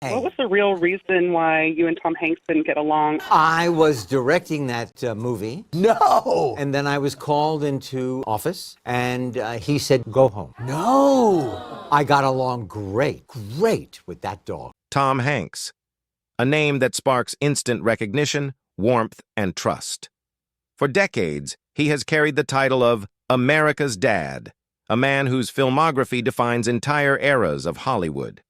What Hey, was the real reason why you and Tom Hanks didn't get along? I was directing that movie, No! and then I was called into office, and he said, go home. No! I got along great with that dog. Tom Hanks, a name that sparks instant recognition, warmth, and trust. For decades, he has carried the title of America's Dad, a man whose filmography defines entire eras of Hollywood.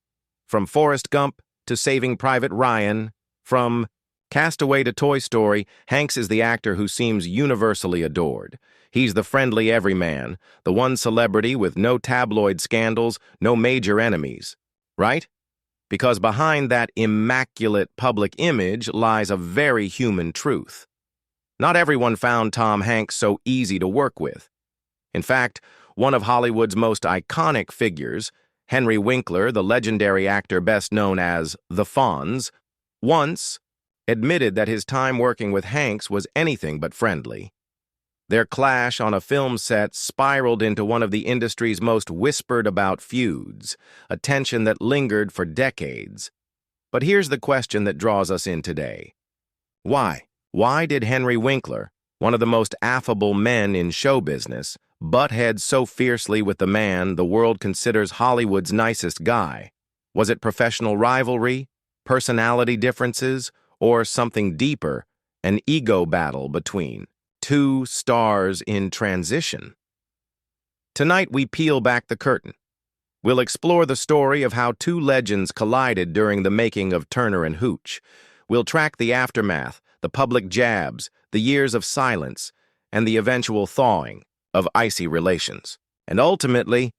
From Forrest Gump to Saving Private Ryan, from Castaway to Toy Story, Hanks is the actor who seems universally adored. He's the friendly everyman, the one celebrity with no tabloid scandals, no major enemies. Right? Because behind that immaculate public image lies a very human truth. Not everyone found Tom Hanks so easy to work with. In fact, one of Hollywood's most iconic figures, Henry Winkler, the legendary actor best known as the Fonz, once admitted that his time working with Hanks was anything but friendly. Their clash on a film set spiraled into one of the industry's most whispered-about feuds, a tension that lingered for decades. But here's the question that draws us in today. Why? Why did Henry Winkler, one of the most affable men in show business, butt heads so fiercely with the man the world considers Hollywood's nicest guy? Was it professional rivalry, personality differences, or something deeper, an ego battle between two stars in transition? Tonight we peel back the curtain. We'll explore the story of how two legends collided during the making of Turner and Hooch. We'll track the aftermath, the public jabs, the years of silence, and the eventual thawing of icy relations. And ultimately,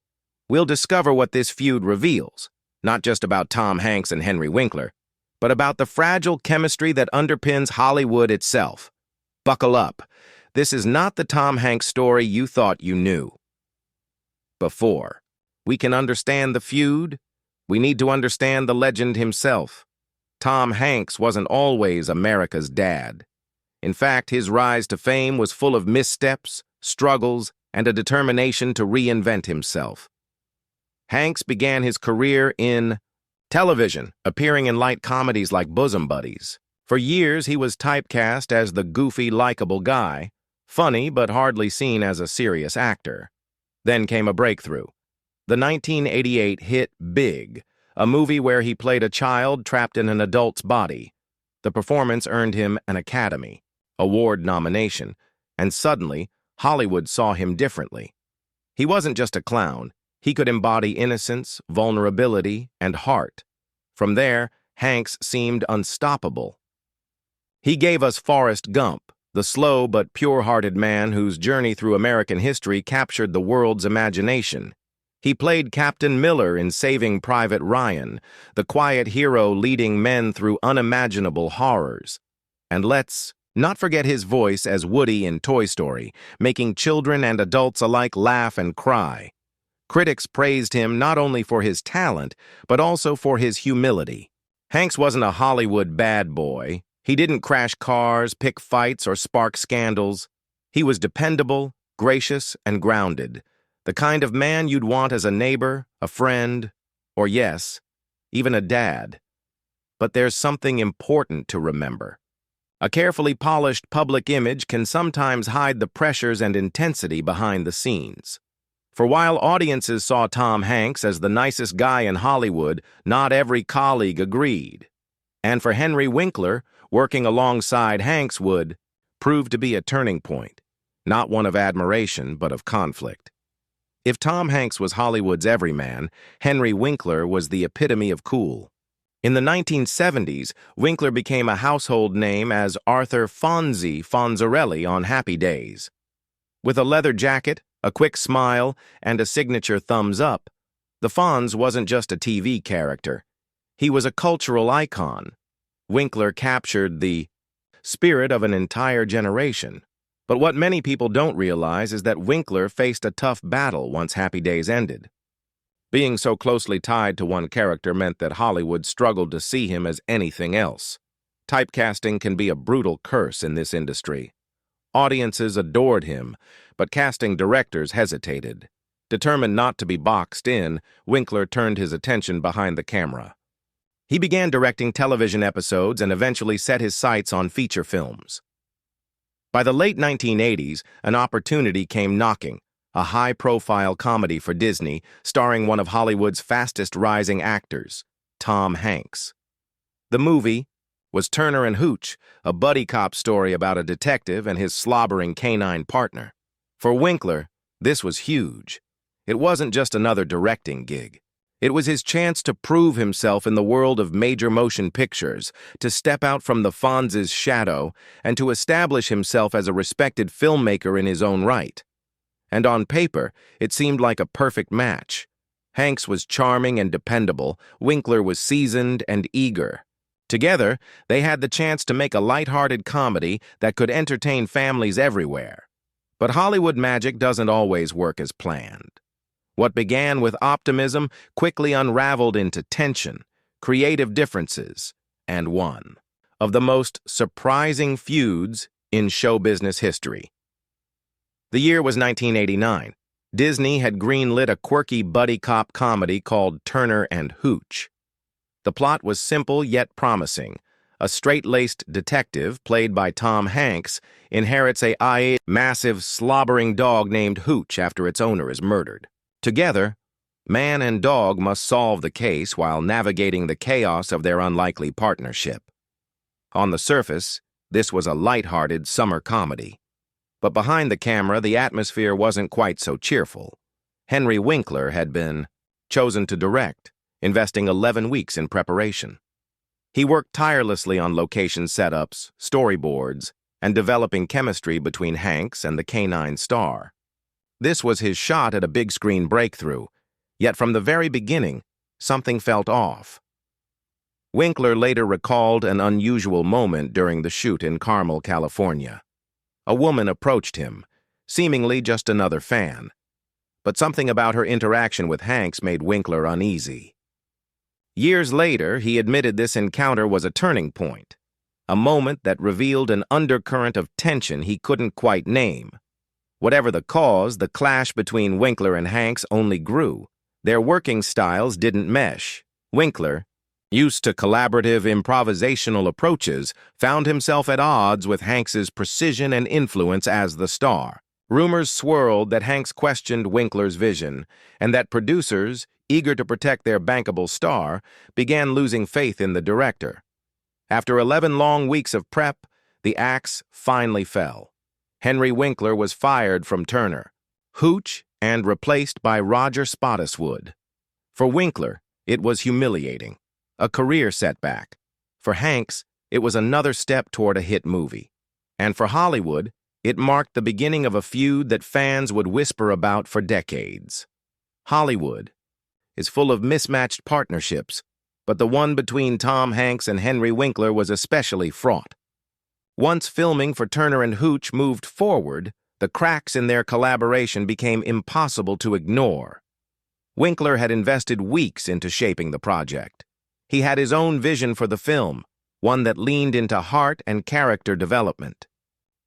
we'll discover what this feud reveals, not just about Tom Hanks and Henry Winkler, but about the fragile chemistry that underpins Hollywood itself. Buckle up. This is not the Tom Hanks story you thought you knew. Before we can understand the feud, we need to understand the legend himself. Tom Hanks wasn't always America's dad. In fact, his rise to fame was full of missteps, struggles, and a determination to reinvent himself. Hanks began his career in television, appearing in light comedies like Bosom Buddies. For years, he was typecast as the goofy, likable guy, funny but hardly seen as a serious actor. Then came a breakthrough. The 1988 hit Big, a movie where he played a child trapped in an adult's body. The performance earned him an Academy Award nomination, and suddenly, Hollywood saw him differently. He wasn't just a clown. He could embody innocence, vulnerability, and heart. From there, Hanks seemed unstoppable. He gave us Forrest Gump, the slow but pure-hearted man whose journey through American history captured the world's imagination. He played Captain Miller in Saving Private Ryan, the quiet hero leading men through unimaginable horrors. And let's not forget his voice as Woody in Toy Story, making children and adults alike laugh and cry. Critics praised him not only for his talent, but also for his humility. Hanks wasn't a Hollywood bad boy. He didn't crash cars, pick fights, or spark scandals. He was dependable, gracious, and grounded. The kind of man you'd want as a neighbor, a friend, or yes, even a dad. But there's something important to remember. A carefully polished public image can sometimes hide the pressures and intensity behind the scenes. For while audiences saw Tom Hanks as the nicest guy in Hollywood, not every colleague agreed. And for Henry Winkler, working alongside Hanks would prove to be a turning point, not one of admiration, but of conflict. If Tom Hanks was Hollywood's everyman, Henry Winkler was the epitome of cool. In the 1970s, Winkler became a household name as Arthur Fonzie Fonzarelli on Happy Days. With a leather jacket, a quick smile, and a signature thumbs up, the Fonz wasn't just a TV character. He was a cultural icon. Winkler captured the spirit of an entire generation. But what many people don't realize is that Winkler faced a tough battle once Happy Days ended. Being so closely tied to one character meant that Hollywood struggled to see him as anything else. Typecasting can be a brutal curse in this industry. Audiences adored him, but casting directors hesitated. Determined not to be boxed in, Winkler turned his attention behind the camera. He began directing television episodes and eventually set his sights on feature films. By the late 1980s, an opportunity came knocking, a high-profile comedy for Disney starring one of Hollywood's fastest-rising actors, Tom Hanks. The movie was Turner and Hooch, a buddy cop story about a detective and his slobbering canine partner. For Winkler, this was huge. It wasn't just another directing gig. It was his chance to prove himself in the world of major motion pictures, to step out from the Fonz's shadow, and to establish himself as a respected filmmaker in his own right. And on paper, it seemed like a perfect match. Hanks was charming and dependable, Winkler was seasoned and eager. Together, they had the chance to make a light-hearted comedy that could entertain families everywhere. But Hollywood magic doesn't always work as planned. What began with optimism quickly unraveled into tension, creative differences, and one of the most surprising feuds in show business history. The year was 1989. Disney had greenlit a quirky buddy cop comedy called Turner and Hooch. The plot was simple yet promising. A straight-laced detective, played by Tom Hanks, inherits a massive, slobbering dog named Hooch after its owner is murdered. Together, man and dog must solve the case while navigating the chaos of their unlikely partnership. On the surface, this was a light-hearted summer comedy. But behind the camera, the atmosphere wasn't quite so cheerful. Henry Winkler had been chosen to direct, investing 11 weeks in preparation. He worked tirelessly on location setups, storyboards, and developing chemistry between Hanks and the canine star. This was his shot at a big-screen breakthrough, yet from the very beginning, something felt off. Winkler later recalled an unusual moment during the shoot in Carmel, California. A woman approached him, seemingly just another fan. But something about her interaction with Hanks made Winkler uneasy. Years later, he admitted this encounter was a turning point, a moment that revealed an undercurrent of tension he couldn't quite name. Whatever the cause, the clash between Winkler and Hanks only grew. Their working styles didn't mesh. Winkler, used to collaborative improvisational approaches, found himself at odds with Hanks's precision and influence as the star. Rumors swirled that Hanks questioned Winkler's vision, and that producers, eager to protect their bankable star, began losing faith in the director. After 11 long weeks of prep, the axe finally fell. Henry Winkler was fired from Turner, Hooch, and replaced by Roger Spottiswoode. For Winkler, it was humiliating, a career setback. For Hanks, it was another step toward a hit movie. And for Hollywood, it marked the beginning of a feud that fans would whisper about for decades. Hollywood is full of mismatched partnerships, but the one between Tom Hanks and Henry Winkler was especially fraught. Once filming for Turner and Hooch moved forward, the cracks in their collaboration became impossible to ignore. Winkler had invested weeks into shaping the project. He had his own vision for the film, one that leaned into heart and character development.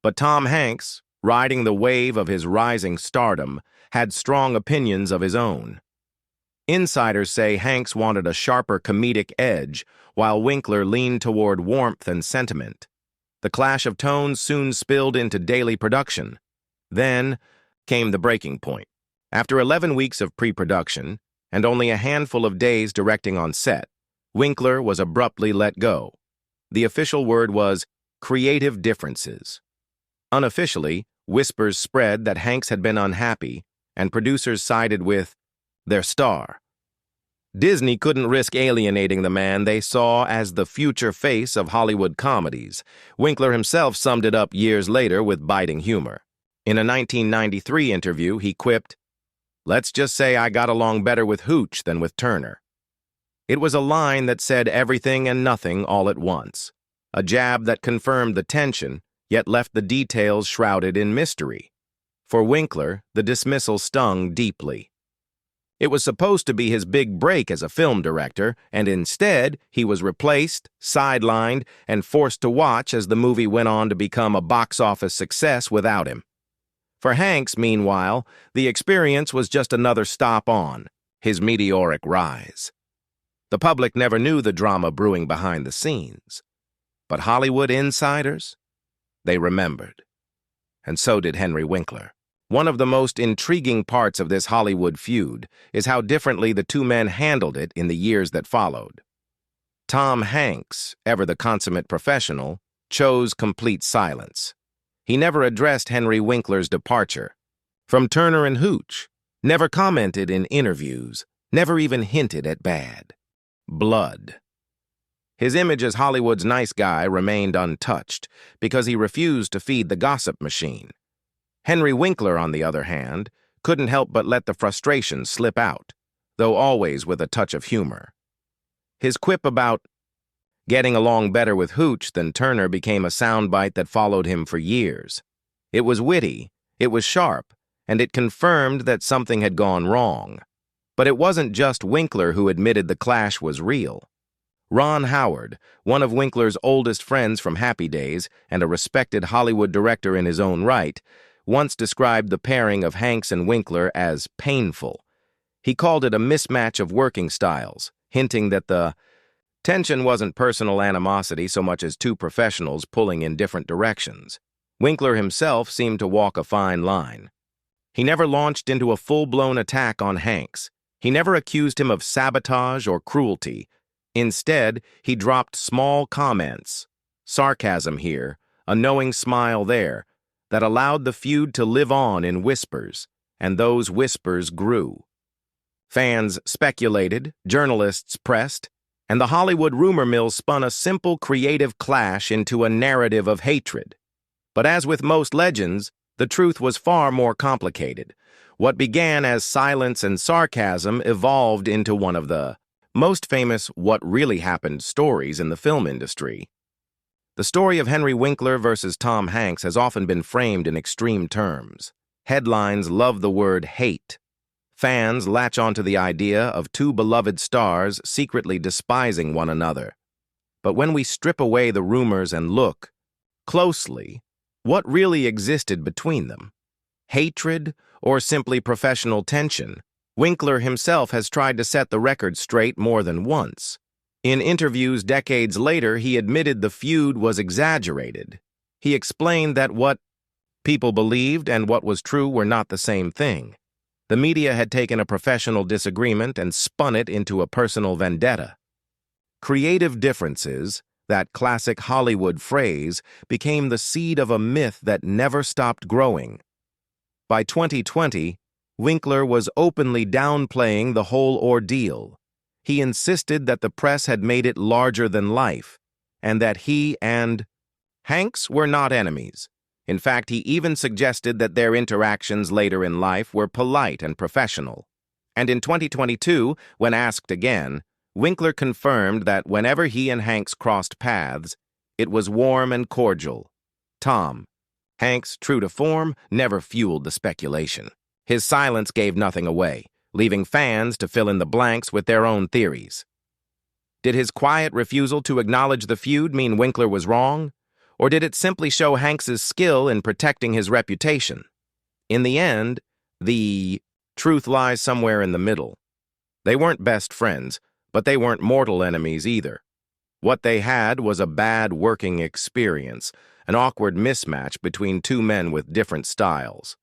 But Tom Hanks, riding the wave of his rising stardom, had strong opinions of his own. Insiders say Hanks wanted a sharper comedic edge, while Winkler leaned toward warmth and sentiment. The clash of tones soon spilled into daily production. Then came the breaking point. After 11 weeks of pre-production, and only a handful of days directing on set, Winkler was abruptly let go. The official word was creative differences. Unofficially, whispers spread that Hanks had been unhappy, and producers sided with their star. Disney couldn't risk alienating the man they saw as the future face of Hollywood comedies. Winkler himself summed it up years later with biting humor. In a 1993 interview, he quipped, "Let's just say I got along better with Hooch than with Turner." It was a line that said everything and nothing all at once, a jab that confirmed the tension, yet left the details shrouded in mystery. For Winkler, the dismissal stung deeply. It was supposed to be his big break as a film director, and instead, he was replaced, sidelined, and forced to watch as the movie went on to become a box office success without him. For Hanks, meanwhile, the experience was just another stop on his meteoric rise. The public never knew the drama brewing behind the scenes. But Hollywood insiders? They remembered. And so did Henry Winkler. One of the most intriguing parts of this Hollywood feud is how differently the two men handled it in the years that followed. Tom Hanks, ever the consummate professional, chose complete silence. He never addressed Henry Winkler's departure. From Turner and Hooch, never commented in interviews, never even hinted at bad blood. His image as Hollywood's nice guy remained untouched because he refused to feed the gossip machine. Henry Winkler, on the other hand, couldn't help but let the frustration slip out, though always with a touch of humor. His quip about getting along better with Hooch than Turner became a soundbite that followed him for years. It was witty, it was sharp, and it confirmed that something had gone wrong. But it wasn't just Winkler who admitted the clash was real. Ron Howard, one of Winkler's oldest friends from Happy Days and a respected Hollywood director in his own right, once described the pairing of Hanks and Winkler as painful. He called it a mismatch of working styles, hinting that the tension wasn't personal animosity so much as two professionals pulling in different directions. Winkler himself seemed to walk a fine line. He never launched into a full-blown attack on Hanks. He never accused him of sabotage or cruelty. Instead, he dropped small comments, sarcasm here, a knowing smile there, that allowed the feud to live on in whispers, and those whispers grew. Fans speculated, journalists pressed, and the Hollywood rumor mill spun a simple creative clash into a narrative of hatred. But as with most legends, the truth was far more complicated. What began as silence and sarcasm evolved into one of the most famous what really happened stories in the film industry. The story of Henry Winkler versus Tom Hanks has often been framed in extreme terms. Headlines love the word hate. Fans latch onto the idea of two beloved stars secretly despising one another. But when we strip away the rumors and look closely, what really existed between them? Hatred or simply professional tension? Winkler himself has tried to set the record straight more than once. In interviews decades later, he admitted the feud was exaggerated. He explained that what people believed and what was true were not the same thing. The media had taken a professional disagreement and spun it into a personal vendetta. Creative differences, that classic Hollywood phrase, became the seed of a myth that never stopped growing. By 2020, Winkler was openly downplaying the whole ordeal. He insisted that the press had made it larger than life, and that he and Hanks were not enemies. In fact, he even suggested that their interactions later in life were polite and professional. And in 2022, when asked again, Winkler confirmed that whenever he and Hanks crossed paths, it was warm and cordial. Tom Hanks, true to form, never fueled the speculation. His silence gave nothing away, leaving fans to fill in the blanks with their own theories. Did his quiet refusal to acknowledge the feud mean Winkler was wrong? Or did it simply show Hanks's skill in protecting his reputation? In the end, the truth lies somewhere in the middle. They weren't best friends, but they weren't mortal enemies either. What they had was a bad working experience, an awkward mismatch between two men with different styles.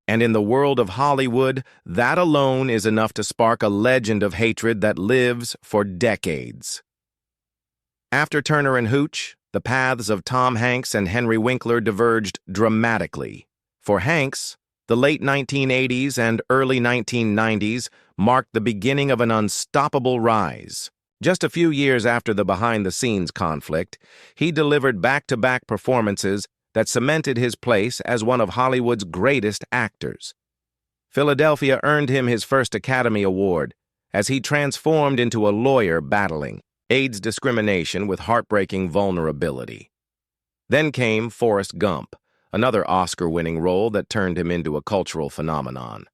And in the world of Hollywood, that alone is enough to spark a legend of hatred that lives for decades. After Turner and Hooch, the paths of Tom Hanks and Henry Winkler diverged dramatically. For Hanks, the late 1980s and early 1990s marked the beginning of an unstoppable rise. Just a few years after the behind-the-scenes conflict, he delivered back-to-back performances that cemented his place as one of Hollywood's greatest actors. Philadelphia earned him his first Academy Award as he transformed into a lawyer battling AIDS discrimination with heartbreaking vulnerability. Then came Forrest Gump, another Oscar-winning role that turned him into a cultural phenomenon.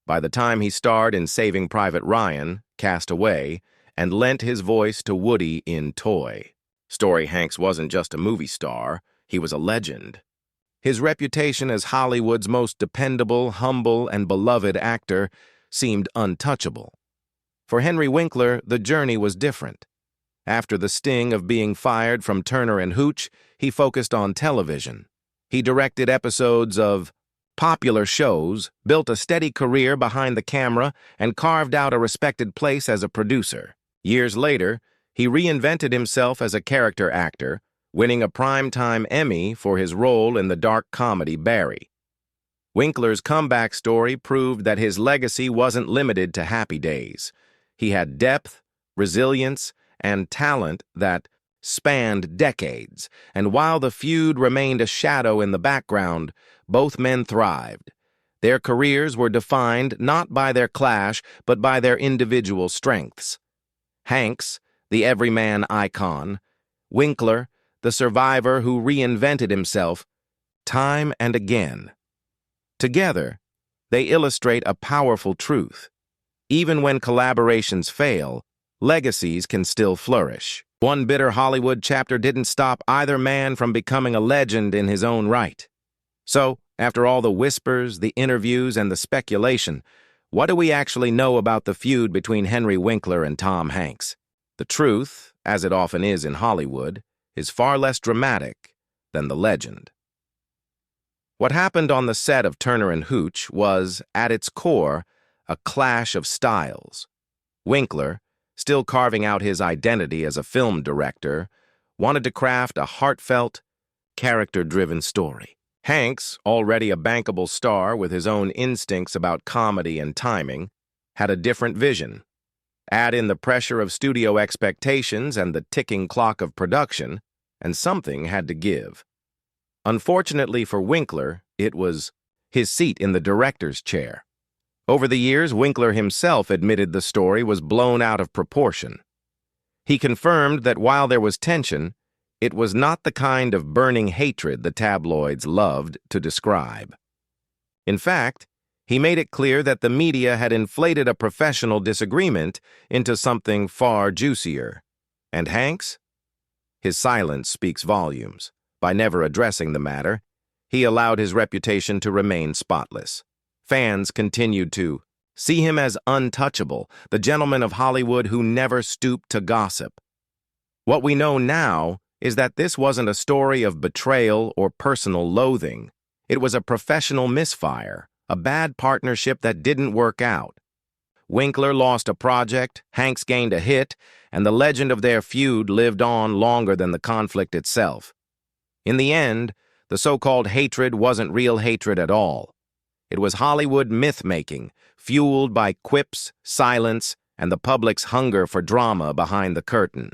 By the time he starred in Saving Private Ryan, Cast Away, and lent his voice to Woody in Toy. Story Hanks wasn't just a movie star, he was a legend. His reputation as Hollywood's most dependable, humble, and beloved actor seemed untouchable. For Henry Winkler, the journey was different. After the sting of being fired from Turner and Hooch, he focused on television. He directed episodes of popular shows, built a steady career behind the camera, and carved out a respected place as a producer. Years later, he reinvented himself as a character actor, winning a Primetime Emmy for his role in the dark comedy Barry. Winkler's comeback story proved that his legacy wasn't limited to happy days. He had depth, resilience, and talent that spanned decades, and while the feud remained a shadow in the background, both men thrived. Their careers were defined not by their clash, but by their individual strengths. Hanks, the everyman icon; Winkler, the survivor who reinvented himself time and again. Together, they illustrate a powerful truth. Even when collaborations fail, legacies can still flourish. One bitter Hollywood chapter didn't stop either man from becoming a legend in his own right. So, after all the whispers, the interviews, and the speculation, what do we actually know about the feud between Henry Winkler and Tom Hanks? The truth, as it often is in Hollywood, is far less dramatic than the legend. What happened on the set of Turner and Hooch was, at its core, a clash of styles. Winkler, still carving out his identity as a film director, wanted to craft a heartfelt, character-driven story. Hanks, already a bankable star with his own instincts about comedy and timing, had a different vision. Add in the pressure of studio expectations and the ticking clock of production, and something had to give. Unfortunately for Winkler, it was his seat in the director's chair. Over the years, Winkler himself admitted the story was blown out of proportion. He confirmed that while there was tension, it was not the kind of burning hatred the tabloids loved to describe. In fact, he made it clear that the media had inflated a professional disagreement into something far juicier. And Hanks? His silence speaks volumes. By never addressing the matter, he allowed his reputation to remain spotless. Fans continued to see him as untouchable, the gentleman of Hollywood who never stooped to gossip. What we know now is that this wasn't a story of betrayal or personal loathing. It was a professional misfire, a bad partnership that didn't work out. Winkler lost a project, Hanks gained a hit, and the legend of their feud lived on longer than the conflict itself. In the end, the so-called hatred wasn't real hatred at all. It was Hollywood myth-making, fueled by quips, silence, and the public's hunger for drama behind the curtain.